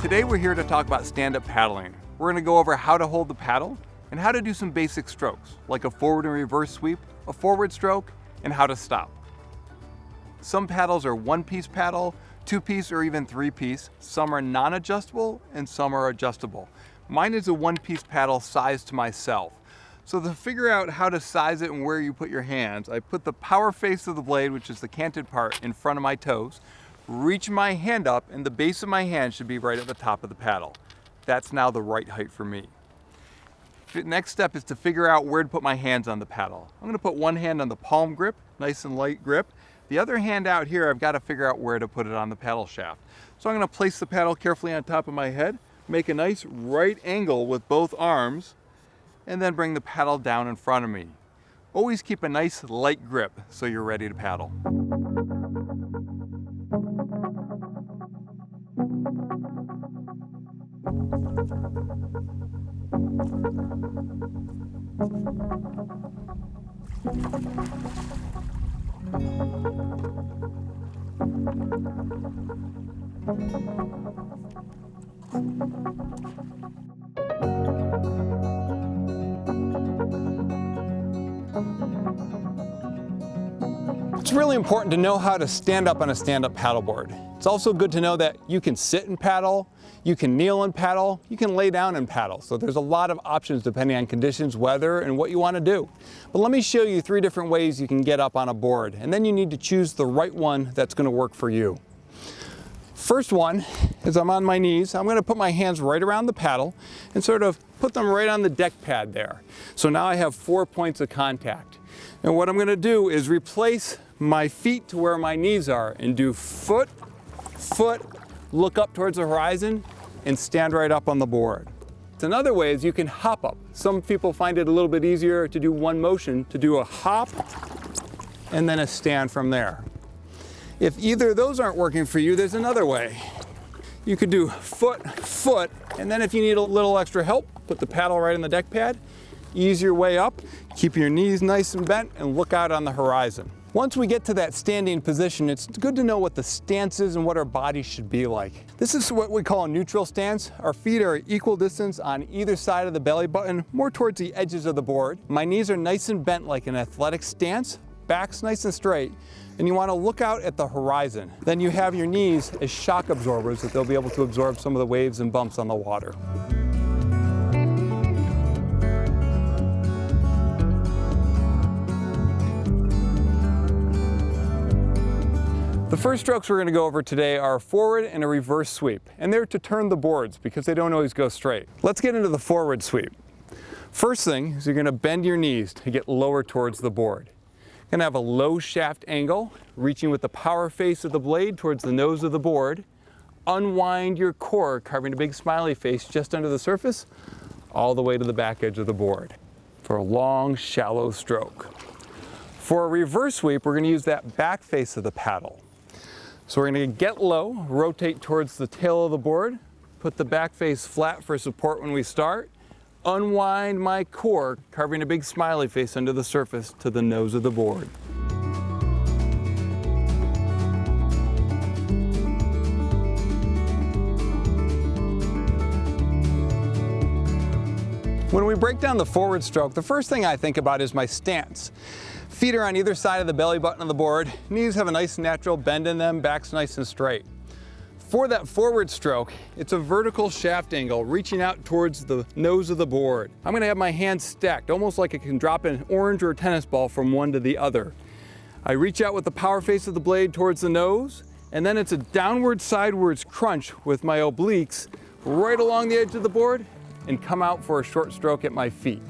Today we're here to talk about stand-up paddling. We're going to go over how to hold the paddle and how to do some basic strokes, like a forward and reverse sweep, a forward stroke, and how to stop. Some paddles are one-piece paddle, two-piece, or even three-piece. Some are non-adjustable and some are adjustable. Mine is a one-piece paddle sized to myself. So to figure out how to size it and where you put your hands, I put the power face of the blade, which is the canted part, in front of my toes, reach my hand up, and the base of my hand should be right at the top of the paddle. That's now the right height for me. The next step is to figure out where to put my hands on the paddle. I'm going to put one hand on the palm grip, nice and light grip. The other hand out here, I've got to figure out where to put it on the paddle shaft. So I'm going to place the paddle carefully on top of my head, make a nice right angle with both arms, and then bring the paddle down in front of me. Always keep a nice light grip so you're ready to paddle. It's really important to know how to stand up on a stand-up paddleboard. It's also good to know that you can sit and paddle, you can kneel and paddle, you can lay down and paddle. So there's a lot of options depending on conditions, weather, and what you want to do. But let me show you 3 different ways you can get up on a board, and then you need to choose the right one that's going to work for you. First one is I'm on my knees. I'm going to put my hands right around the paddle and sort of put them right on the deck pad there. So now I have 4 points of contact. And what I'm going to do is replace my feet to where my knees are and do foot, foot, look up towards the horizon, and stand right up on the board. Another way is you can hop up. Some people find it a little bit easier to do one motion, to do a hop and then a stand from there. If either of those aren't working for you, there's another way. You could do foot, foot, and then if you need a little extra help, put the paddle right on the deck pad, ease your way up, keep your knees nice and bent, and look out on the horizon. Once we get to that standing position, it's good to know what the stance is and what our body should be like. This is what we call a neutral stance. Our feet are equal distance on either side of the belly button, more towards the edges of the board. My knees are nice and bent like an athletic stance, back's nice and straight, and you want to look out at the horizon. Then you have your knees as shock absorbers that they'll be able to absorb some of the waves and bumps on the water. The first strokes we're going to go over today are a forward and a reverse sweep, and they're to turn the boards because they don't always go straight. Let's get into the forward sweep. First thing is you're going to bend your knees to get lower towards the board. You're going to have a low shaft angle, reaching with the power face of the blade towards the nose of the board. Unwind your core, carving a big smiley face just under the surface, all the way to the back edge of the board for a long, shallow stroke. For a reverse sweep, we're going to use that back face of the paddle. So we're going to get low, rotate towards the tail of the board, put the back face flat for support when we start, unwind my core, carving a big smiley face under the surface to the nose of the board. When we break down the forward stroke, the first thing I think about is my stance. Feet are on either side of the belly button of the board. Knees have a nice natural bend in them, back's nice and straight. For that forward stroke, it's a vertical shaft angle reaching out towards the nose of the board. I'm going to have my hands stacked, almost like I can drop an orange or a tennis ball from one to the other. I reach out with the power face of the blade towards the nose, and then it's a downward sidewards crunch with my obliques right along the edge of the board and come out for a short stroke at my feet.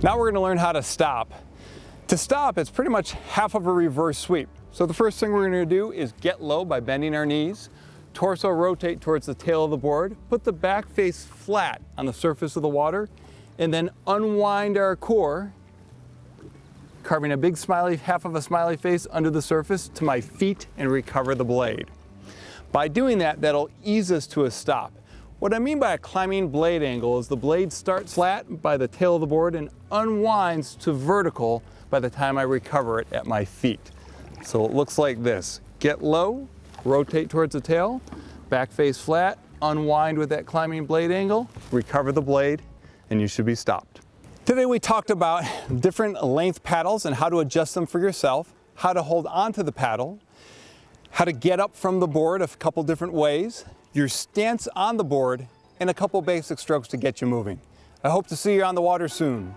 Now we're going to learn how to stop. To stop, it's pretty much half of a reverse sweep. So the first thing we're going to do is get low by bending our knees, torso rotate towards the tail of the board, put the back face flat on the surface of the water, and then unwind our core, carving a big smiley, half of a smiley face under the surface to my feet and recover the blade. By doing that, that'll ease us to a stop. What I mean by a climbing blade angle is the blade starts flat by the tail of the board and unwinds to vertical by the time I recover it at my feet. So it looks like this. Get low, rotate towards the tail, back face flat, unwind with that climbing blade angle, recover the blade, and you should be stopped. Today we talked about different length paddles and how to adjust them for yourself, how to hold onto the paddle, how to get up from the board a couple different ways, your stance on the board, and a couple basic strokes to get you moving. I hope to see you on the water soon.